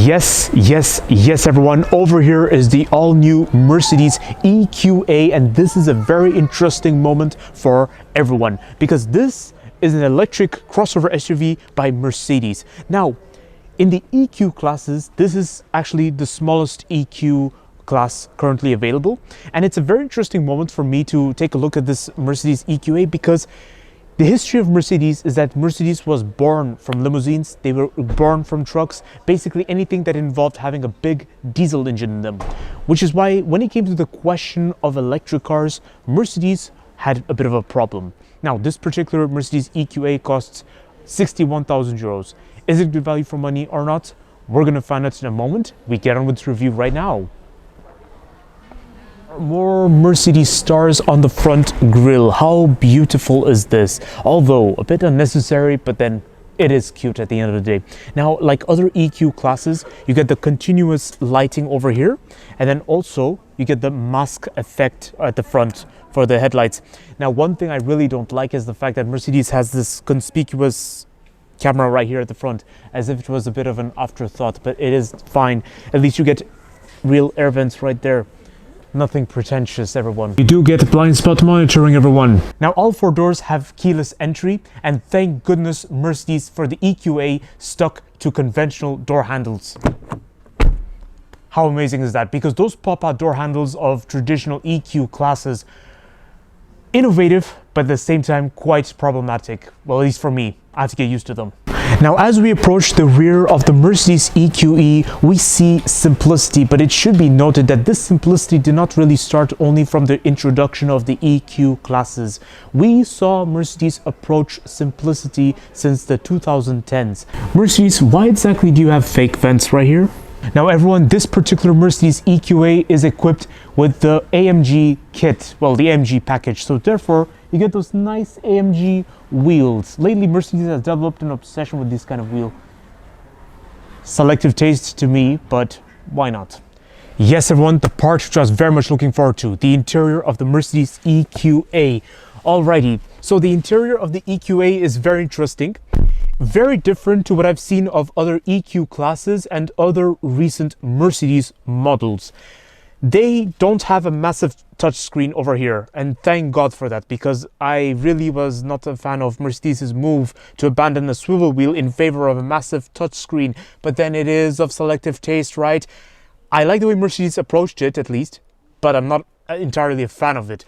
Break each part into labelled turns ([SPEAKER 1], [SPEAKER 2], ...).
[SPEAKER 1] Yes, everyone. Over here is the all-new Mercedes EQA, and this is a very interesting moment for everyone because this is an electric crossover SUV by Mercedes. Now, in the EQ classes, this is actually the smallest EQ class currently available, and it's a very interesting moment for me to take a look at this Mercedes EQA because the history of Mercedes is that Mercedes was born from limousines, they were born from trucks, basically anything that involved having a big diesel engine in them. Which is why when it came to the question of electric cars, Mercedes had a bit of a problem. Now, this particular Mercedes EQA costs 61,000 euros. Is it good value for money or not? We're gonna find out in a moment. We get on with this review right now. More Mercedes stars on the front grille. How beautiful is this? Although a bit unnecessary, but then it is cute at the end of the day. Now, like other EQ classes, you get the continuous lighting over here, and then also you get the mask effect at the front for the headlights. Now, one thing I really don't like is the fact that Mercedes has this conspicuous camera right here at the front, as if it was a bit of an afterthought, but it is fine. At least you get real air vents right there. Nothing pretentious, everyone. You do get blind spot monitoring, everyone. Now, all four doors have keyless entry, and thank goodness Mercedes for the EQA stuck to conventional door handles. How amazing is that? Because those pop-out door handles of traditional EQ classes, innovative, but at the same time quite problematic. Well, at least for me, I have to get used to them. Now, as we approach the rear of the Mercedes EQE, we see simplicity, but it should be noted that this simplicity did not really start only from the introduction of the EQ classes. We saw Mercedes approach simplicity since the 2010s. Mercedes, why exactly do you have fake vents right here? Now, everyone, this particular Mercedes EQA is equipped with the AMG kit, well, the AMG package, so therefore you get those nice AMG wheels. Lately, Mercedes has developed an obsession with this kind of wheel. Selective taste to me, but why not? Yes, everyone, the part which I was very much looking forward to, the interior of the Mercedes EQA. Alrighty, so the interior of the EQA is very interesting. Very different to what I've seen of other EQ classes and other recent Mercedes models. They don't have a massive touchscreen over here, and thank God for that, because I really was not a fan of Mercedes' move to abandon a swivel wheel in favor of a massive touchscreen, but then it is of selective taste, right? I like the way Mercedes approached it, at least, but I'm not entirely a fan of it.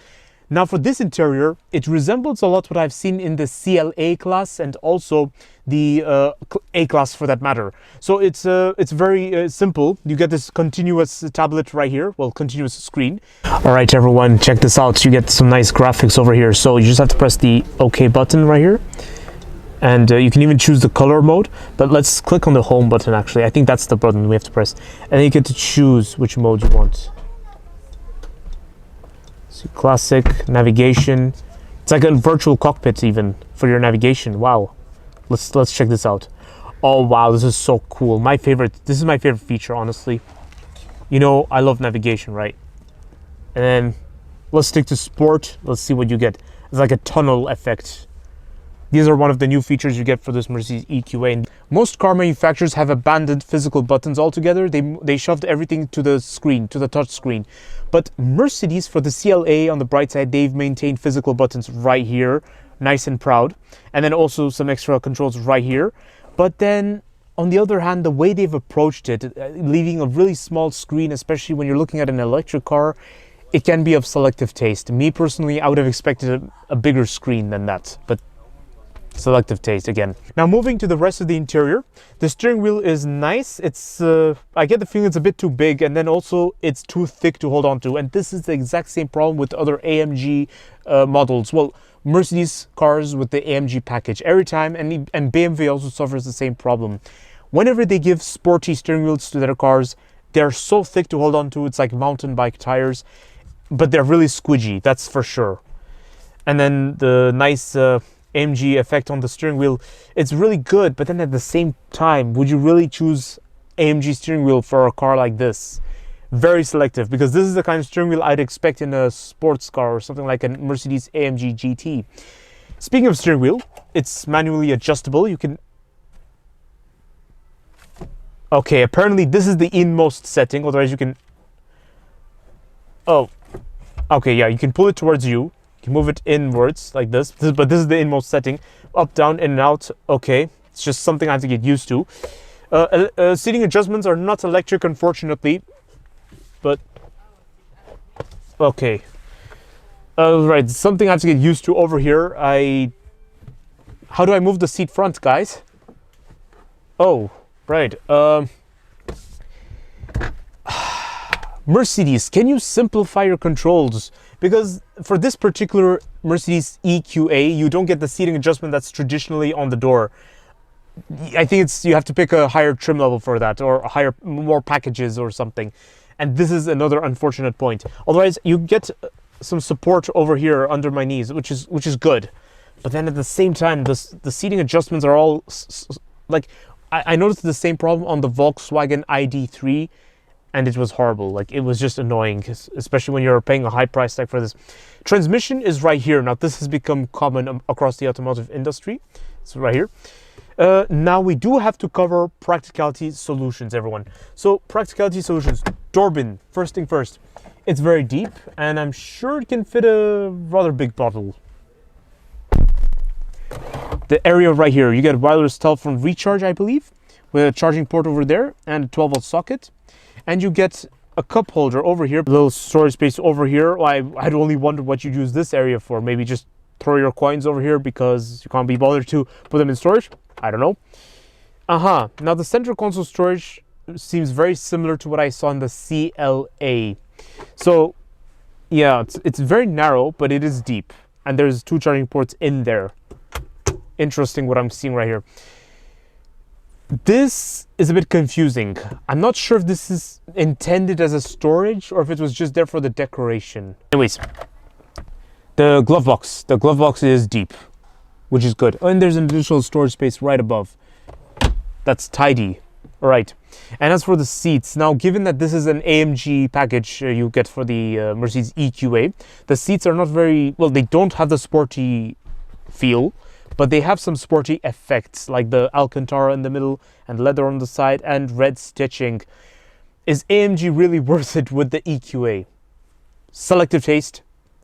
[SPEAKER 1] Now, for this interior, it resembles a lot what I've seen in the CLA class and also the A class for that matter. So it's very simple. You get this continuous tablet right here, well, continuous screen. All right, everyone, check this out. You get some nice graphics over here. So you just have to press the OK button right here. And you can even choose the color mode, but let's click on the home button actually. I think that's the button we have to press. And then you get to choose which mode you want. Classic, navigation. It's like a virtual cockpit even for your navigation. Wow. Let's check this out. Oh wow, this is so cool. This is my favorite feature, honestly. You know, I love navigation, right? And then let's stick to sport. Let's see what you get. It's like a tunnel effect. These are one of the new features you get for this Mercedes EQA. And most car manufacturers have abandoned physical buttons altogether. They shoved everything to the screen, to the touch screen. But Mercedes, for the CLA on the bright side, they've maintained physical buttons right here, nice and proud. And then also some extra controls right here. But then, on the other hand, the way they've approached it, leaving a really small screen, especially when you're looking at an electric car, it can be of selective taste. Me personally, I would have expected a bigger screen than that. But selective taste again. Now, moving to the rest of the interior, the steering wheel is nice. It's I get the feeling it's a bit too big, and then also it's too thick to hold on to, and this is the exact same problem with other AMG models. Well, Mercedes cars with the AMG package every time, and BMW also suffers the same problem. Whenever they give sporty steering wheels to their cars, they're so thick to hold on to. It's like mountain bike tires, but they're really squidgy, that's for sure. And then the nice AMG effect on the steering wheel, it's really good, but then at the same time, would you really choose AMG steering wheel for a car like this? Very selective, because this is the kind of steering wheel I'd expect in a sports car or something like a Mercedes AMG GT. Speaking of steering wheel, it's manually adjustable. You can Okay, apparently this is the inmost setting, otherwise you can... Oh, okay, yeah, you can pull it towards you. You can move it inwards like this, but this is the inmost setting. Up, down, in and out. Okay, it's just something I have to get used to. Seating adjustments are not electric, unfortunately, but... Okay. Right, something I have to get used to over here. How do I move the seat front, guys? Oh, right. Mercedes, can you simplify your controls? Because for this particular Mercedes EQA, you don't get the seating adjustment that's traditionally on the door. I think you have to pick a higher trim level for that, or more packages or something. And this is another unfortunate point. Otherwise, you get some support over here under my knees, which is good. But then at the same time, the seating adjustments are all like, I noticed the same problem on the Volkswagen ID3, and it was horrible. Like, it was just annoying, especially when you're paying a high price tag for this. Transmission is right here. Now, this has become common across the automotive industry. It's right here. Now we do have to cover practicality solutions, everyone. So practicality solutions, door bin, first thing first. It's very deep, and I'm sure it can fit a rather big bottle. The area right here, you get wireless telephone recharge, I believe, with a charging port over there and a 12-volt socket. And you get a cup holder over here, a little storage space over here. I'd only wonder what you'd use this area for. Maybe just throw your coins over here because you can't be bothered to put them in storage. I don't know. Now the center console storage seems very similar to what I saw in the CLA. So yeah, it's very narrow, but it is deep. And there's 2 charging ports in there. Interesting what I'm seeing right here. This is a bit confusing. I'm not sure if this is intended as a storage or if it was just there for the decoration. Anyways, the glove box. The glove box is deep, which is good. And there's an additional storage space right above. That's tidy. All right. And as for the seats, now given that this is an AMG package you get for the Mercedes EQA, the seats are not very, well, they don't have the sporty feel, but they have some sporty effects like the Alcantara in the middle and leather on the side and red stitching. Is AMG really worth it with the EQA? Selective taste,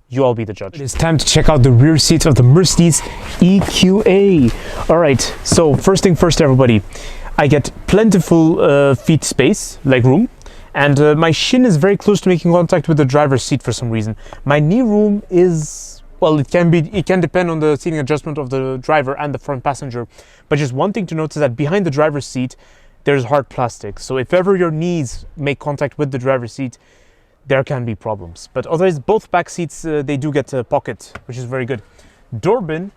[SPEAKER 1] you all be the judge. It's time to check out the rear seats of the Mercedes EQA. All right, so first thing first, everybody. I get plentiful feet space, leg room, and my shin is very close to making contact with the driver's seat for some reason. My knee room is, well, it can depend on the seating adjustment of the driver and the front passenger. But just one thing to note is that behind the driver's seat, there's hard plastic. So if ever your knees make contact with the driver's seat, there can be problems. But otherwise, both back seats, they do get a pocket, which is very good. Door bin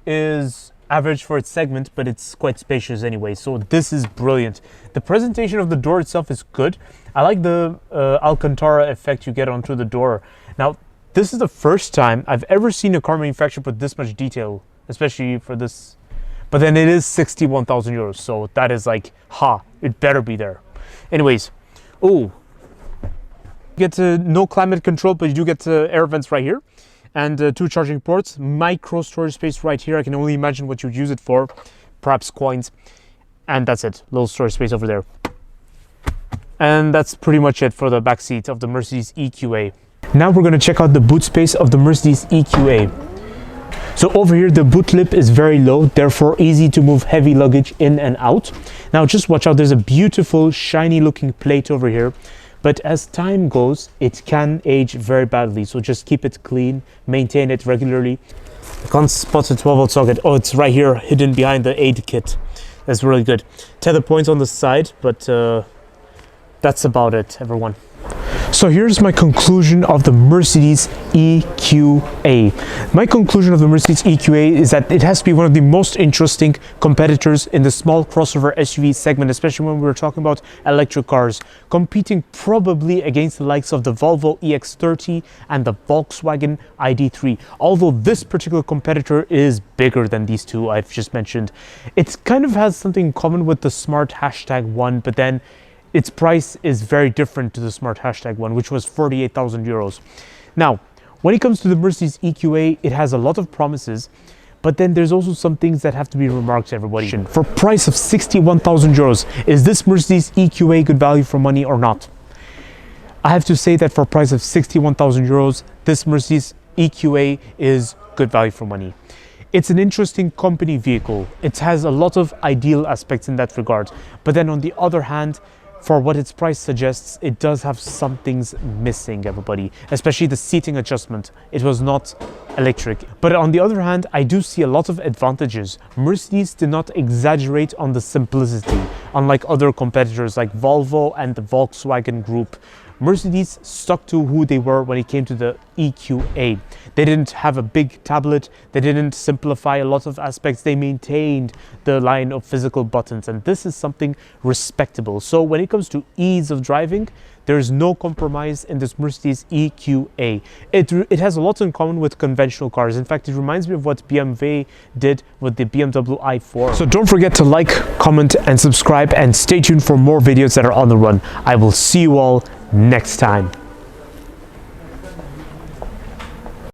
[SPEAKER 1] is average for its segment, but it's quite spacious anyway, so this is brilliant. The presentation of the door itself is good. I like the Alcantara effect you get onto the door. Now, this is the first time I've ever seen a car manufacturer put this much detail, especially for this. But then it is 61,000 euros, so that is like, it better be there. Anyways, you get no climate control, but you do get air vents right here. And 2 charging ports, micro storage space right here. I can only imagine what you'd use it for, perhaps coins. And that's it, little storage space over there. And that's pretty much it for the back seat of the Mercedes EQA. Now we're going to check out the boot space of the Mercedes EQA. So over here, the boot lip is very low, therefore easy to move heavy luggage in and out. Now just watch out, there's a beautiful shiny looking plate over here. But as time goes, it can age very badly. So just keep it clean, maintain it regularly. I can't spot a 12-volt socket. Oh, it's right here, hidden behind the aid kit. That's really good. Tether points on the side, but that's about it, everyone. So here's my conclusion of the Mercedes EQA. My conclusion of the Mercedes EQA is that it has to be one of the most interesting competitors in the small crossover SUV segment, especially when we're talking about electric cars, competing probably against the likes of the Volvo EX30 and the Volkswagen ID3. Although this particular competitor is bigger than these two I've just mentioned. It kind of has something in common with the Smart #1, but then its price is very different to the Smart #1, which was 48,000 euros. Now, when it comes to the Mercedes EQA, it has a lot of promises, But then there's also some things that have to be remarked, everybody. For price of 61,000 euros, is this Mercedes EQA good value for money or not? I have to say that for a price of 61,000 euros, this Mercedes EQA is good value for money. It's an interesting company vehicle. It has a lot of ideal aspects in that regard. But then on the other hand, for what its price suggests, it does have some things missing, everybody, especially the seating adjustment. It was not electric. But on the other hand, I do see a lot of advantages. Mercedes did not exaggerate on the simplicity, unlike other competitors like Volvo and the Volkswagen Group. Mercedes stuck to who they were when it came to the EQA. They didn't have a big tablet, they didn't simplify a lot of aspects, they maintained the line of physical buttons, and this is something respectable. So when it comes to ease of driving, there is no compromise in this Mercedes EQA. It has a lot in common with conventional cars. In fact, it reminds me of what BMW did with the BMW i4. So don't forget to like, comment, and subscribe, and stay tuned for more videos that are on the run. I will see you all next time.